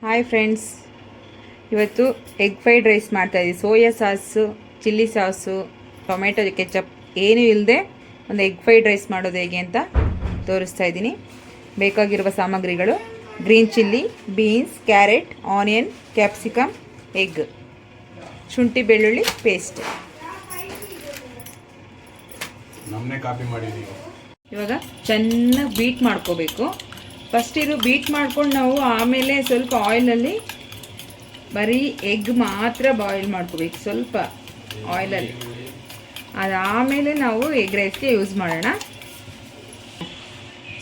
Hi friends, ಇವತ್ತು egg fried rice ಮಾಡ್ತಾಯಿದ್ದೀವಿ. Soya sauce, chilli sauce, tomato ketchup ಏನೂ ಇಲ್ಲದೆ ಒಂದು ಎಗ್ ಫ್ರೈಡ್ ರೈಸ್ ಮಾಡೋದು ಹೇಗೆ ಅಂತ ತೋರಿಸ್ತಾ ಇದ್ದೀನಿ. ಬೇಕಾಗಿರುವ ಸಾಮಗ್ರಿಗಳು: green chilli, beans, carrot, onion, capsicum, egg, ಶುಂಠಿ ಬೆಳ್ಳುಳ್ಳಿ ಪೇಸ್ಟ್. ಇವಾಗ ಚೆನ್ನಾಗಿ ಬೀಟ್ ಮಾಡ್ಕೋಬೇಕು. ಫಸ್ಟ್ ಇದು ಬೀಟ್ ಮಾಡ್ಕೊಂಡು ನಾವು ಆಮೇಲೆ ಸ್ವಲ್ಪ ಆಯಿಲಲ್ಲಿ ಬರೀ ಎಗ್ ಮಾತ್ರ ಬಾಯ್ಲ್ ಮಾಡ್ಕೋಬೇಕು, ಸ್ವಲ್ಪ ಆಯಿಲಲ್ಲಿ. ಅದಾದಮೇಲೆ ನಾವು ಎಗ್ ರೈಸ್ಗೆ ಯೂಸ್ ಮಾಡೋಣ.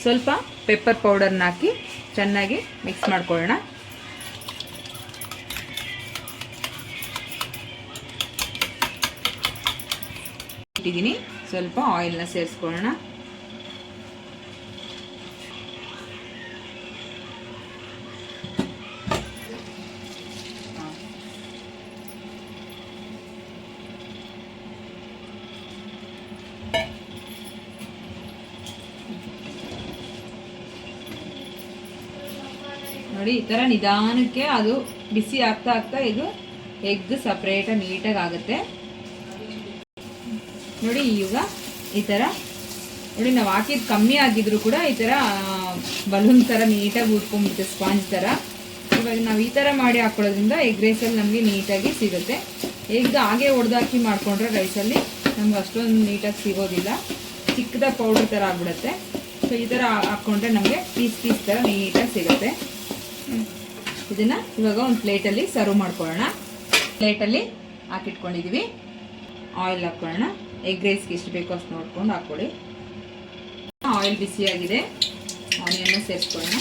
ಸ್ವಲ್ಪ ಪೆಪ್ಪರ್ ಪೌಡರ್ನ ಹಾಕಿ ಚೆನ್ನಾಗಿ ಮಿಕ್ಸ್ ಮಾಡ್ಕೊಳ್ಳೋಣ. ಇಟ್ಟಿದ್ದೀನಿ, ಸ್ವಲ್ಪ ಆಯಿಲ್ನ ಸೇರಿಸ್ಕೊಳ್ಳೋಣ. ನೋಡಿ, ಈ ಥರ ನಿಧಾನಕ್ಕೆ ಅದು ಬಿಸಿ ಆಗ್ತಾ ಆಗ್ತಾ ಇದು ಎಗ್ ಸಪ್ರೇಟಾಗಿ ನೀಟಾಗಿ ಆಗುತ್ತೆ. ನೋಡಿ, ಈಗ ಈ ಥರ ನೋಡಿ, ನಾವು ಹಾಕಿದ್ದು ಕಮ್ಮಿ ಆಗಿದ್ರು ಕೂಡ ಈ ಥರ ಬಲೂನ್ ಥರ ನೀಟಾಗಿ ಉಟ್ಕೊಂಡ್ಬಿಡುತ್ತೆ, ಸ್ಪಾಂಜ್ ಥರ. ಇವಾಗ ನಾವು ಈ ಥರ ಮಾಡಿ ಹಾಕೊಳ್ಳೋದ್ರಿಂದ ಎಗ್ ರೈಸಲ್ಲಿ ನಮಗೆ ನೀಟಾಗಿ ಸಿಗುತ್ತೆ. ಎಗ್ ಹಾಗೆ ಹೊಡೆದಾಕಿ ಮಾಡಿಕೊಂಡ್ರೆ ರೈಸಲ್ಲಿ ನಮ್ಗೆ ಅಷ್ಟೊಂದು ನೀಟಾಗಿ ಸಿಗೋದಿಲ್ಲ, ಚಿಕ್ಕದಾಗಿ ಪೌಡ್ರ್ ಥರ ಆಗಿಬಿಡುತ್ತೆ. ಸೊ ಈ ಥರ ಹಾಕ್ಕೊಂಡ್ರೆ ನಮಗೆ ಪೀಸ್ ಥರ ನೀಟಾಗಿ ಸಿಗುತ್ತೆ. ಇದನ್ನು ಇವಾಗ ಒಂದು ಪ್ಲೇಟಲ್ಲಿ ಸರ್ವ್ ಮಾಡ್ಕೊಳ್ಳೋಣ. ಪ್ಲೇಟಲ್ಲಿ ಹಾಕಿಟ್ಕೊಂಡಿದ್ದೀವಿ. ಆಯಿಲ್ ಹಾಕ್ಕೊಳ್ಳೋಣ. ಎಗ್ ರೈಸ್ಗೆ ಎಷ್ಟು ಬೇಕೋ ಅಷ್ಟು ನೋಡ್ಕೊಂಡು ಹಾಕ್ಕೊಳ್ಳಿ. ಆಯಿಲ್ ಬಿಸಿಯಾಗಿದೆ, ಆನಿಯನ್ನ ಸೇರಿಸ್ಕೊಳ್ಳೋಣ.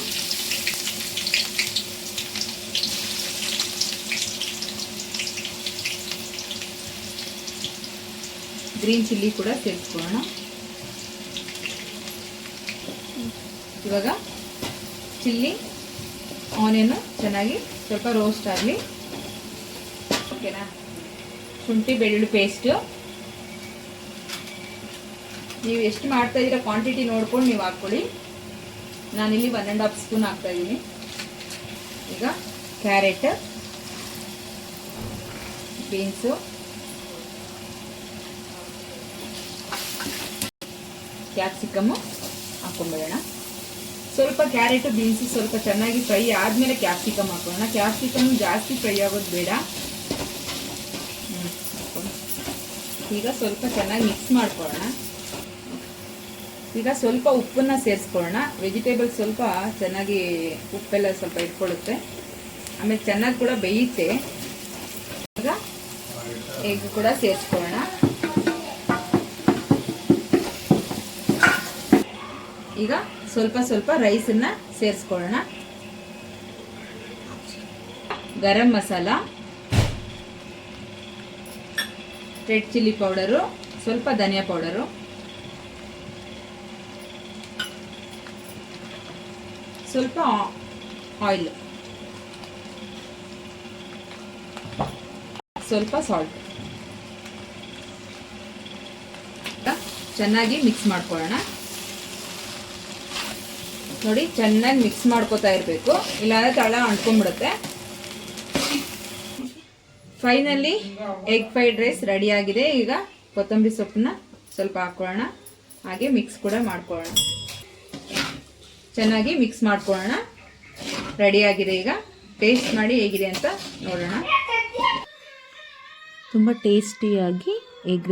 ಗ್ರೀನ್ ಚಿಲ್ಲಿ ಕೂಡ ಸೇರಿಸ್ಕೊಳ್ಳೋಣ. ಇವಾಗ ಚಿಲ್ಲಿ ಆನಿಯನ್ ಚೆನ್ನಾಗಿ ಸ್ವಲ್ಪ ರೋಸ್ಟ್ ಆಗಲಿ. ಓಕೆನಾ? ಶುಂಠಿ ಬೆಳ್ಳುಳ್ಳಿ ಪೇಸ್ಟು ನೀವು ಎಷ್ಟು ಮಾಡ್ತಾ ಇದ್ದೀರಾ ಕ್ವಾಂಟಿಟಿ ನೋಡ್ಕೊಂಡು ನೀವು ಹಾಕ್ಕೊಳ್ಳಿ. ನಾನಿಲ್ಲಿ 1.5 ಸ್ಪೂನ್ ಹಾಕ್ತಾ ಇದ್ದೀನಿ. ಈಗ ಕ್ಯಾರೆಟ್, ಬೀನ್ಸು, ಕ್ಯಾಪ್ಸಿಕಮ್ಮು ಹಾಕೊಂಡ್ಬಿಡೋಣ. ಸ್ವಲ್ಪ ಕ್ಯಾರೆಟು ಬೀನ್ಸು ಸ್ವಲ್ಪ ಚೆನ್ನಾಗಿ ಫ್ರೈ ಆದಮೇಲೆ ಕ್ಯಾಪ್ಸಿಕಮ್ ಹಾಕೋಣ. ಕ್ಯಾಪ್ಸಿಕಮ್ ಜಾಸ್ತಿ ಫ್ರೈ ಆಗೋದು ಬೇಡ. ಈಗ ಸ್ವಲ್ಪ ಚೆನ್ನಾಗಿ ಮಿಕ್ಸ್ ಮಾಡ್ಕೊಳ್ಳೋಣ. ಈಗ ಸ್ವಲ್ಪ ಉಪ್ಪನ್ನು ಸೇರಿಸ್ಕೊಳ್ಳೋಣ. ವೆಜಿಟೇಬಲ್ಸ್ ಸ್ವಲ್ಪ ಚೆನ್ನಾಗಿ ಉಪ್ಪೆಲ್ಲ ಸ್ವಲ್ಪ ಇಟ್ಕೊಳ್ಳುತ್ತೆ, ಆಮೇಲೆ ಚೆನ್ನಾಗಿ ಕೂಡ ಬೇಯುತ್ತೆ. ಈಗ ಎಗ್ ಕೂಡ ಸೇರಿಸ್ಕೊಳ್ಳೋಣ. ಈಗ ಸ್ವಲ್ಪ ಸ್ವಲ್ಪ ರೈಸನ್ನು ಸೇರಿಸ್ಕೊಳ್ಳೋಣ. Garam masala, red chilli powder, ಸ್ವಲ್ಪ ಧನಿಯಾ ಪೌಡರು, ಸ್ವಲ್ಪ ಆಯಿಲ್, ಸ್ವಲ್ಪ ಸಾಲ್ಟ್. ಚೆನ್ನಾಗಿ ಮಿಕ್ಸ್ ಮಾಡ್ಕೊಳ್ಳೋಣ. ನೋಡಿ, ಚೆನ್ನಾಗಿ ಮಿಕ್ಸ್ ಮಾಡ್ಕೋತಾ ಇರಬೇಕು, ಇಲ್ಲಾಂದರೆ ತಳ ಅಂಟ್ಕೊಂಡ್ಬಿಡುತ್ತೆ. Finally egg fried rice ready ಆಗಿದೆ. ಈಗ ಕೊತ್ತಂಬರಿ ಸೊಪ್ಪನ್ನ ಸ್ವಲ್ಪ ಹಾಕೊಳ್ಳೋಣ, ಹಾಗೆ ಮಿಕ್ಸ್ ಕೂಡ ಮಾಡ್ಕೊಳ್ಳೋಣ. ಚೆನ್ನಾಗಿ ಮಿಕ್ಸ್ ಮಾಡ್ಕೊಳ್ಳೋಣ. ರೆಡಿ ಆಗಿದೆ. ಈಗ ಟೇಸ್ಟ್ ಮಾಡಿ ಹೇಗಿದೆ ಅಂತ ನೋಡೋಣ. ತುಂಬ ಟೇಸ್ಟಿಯಾಗಿ ಎಗ್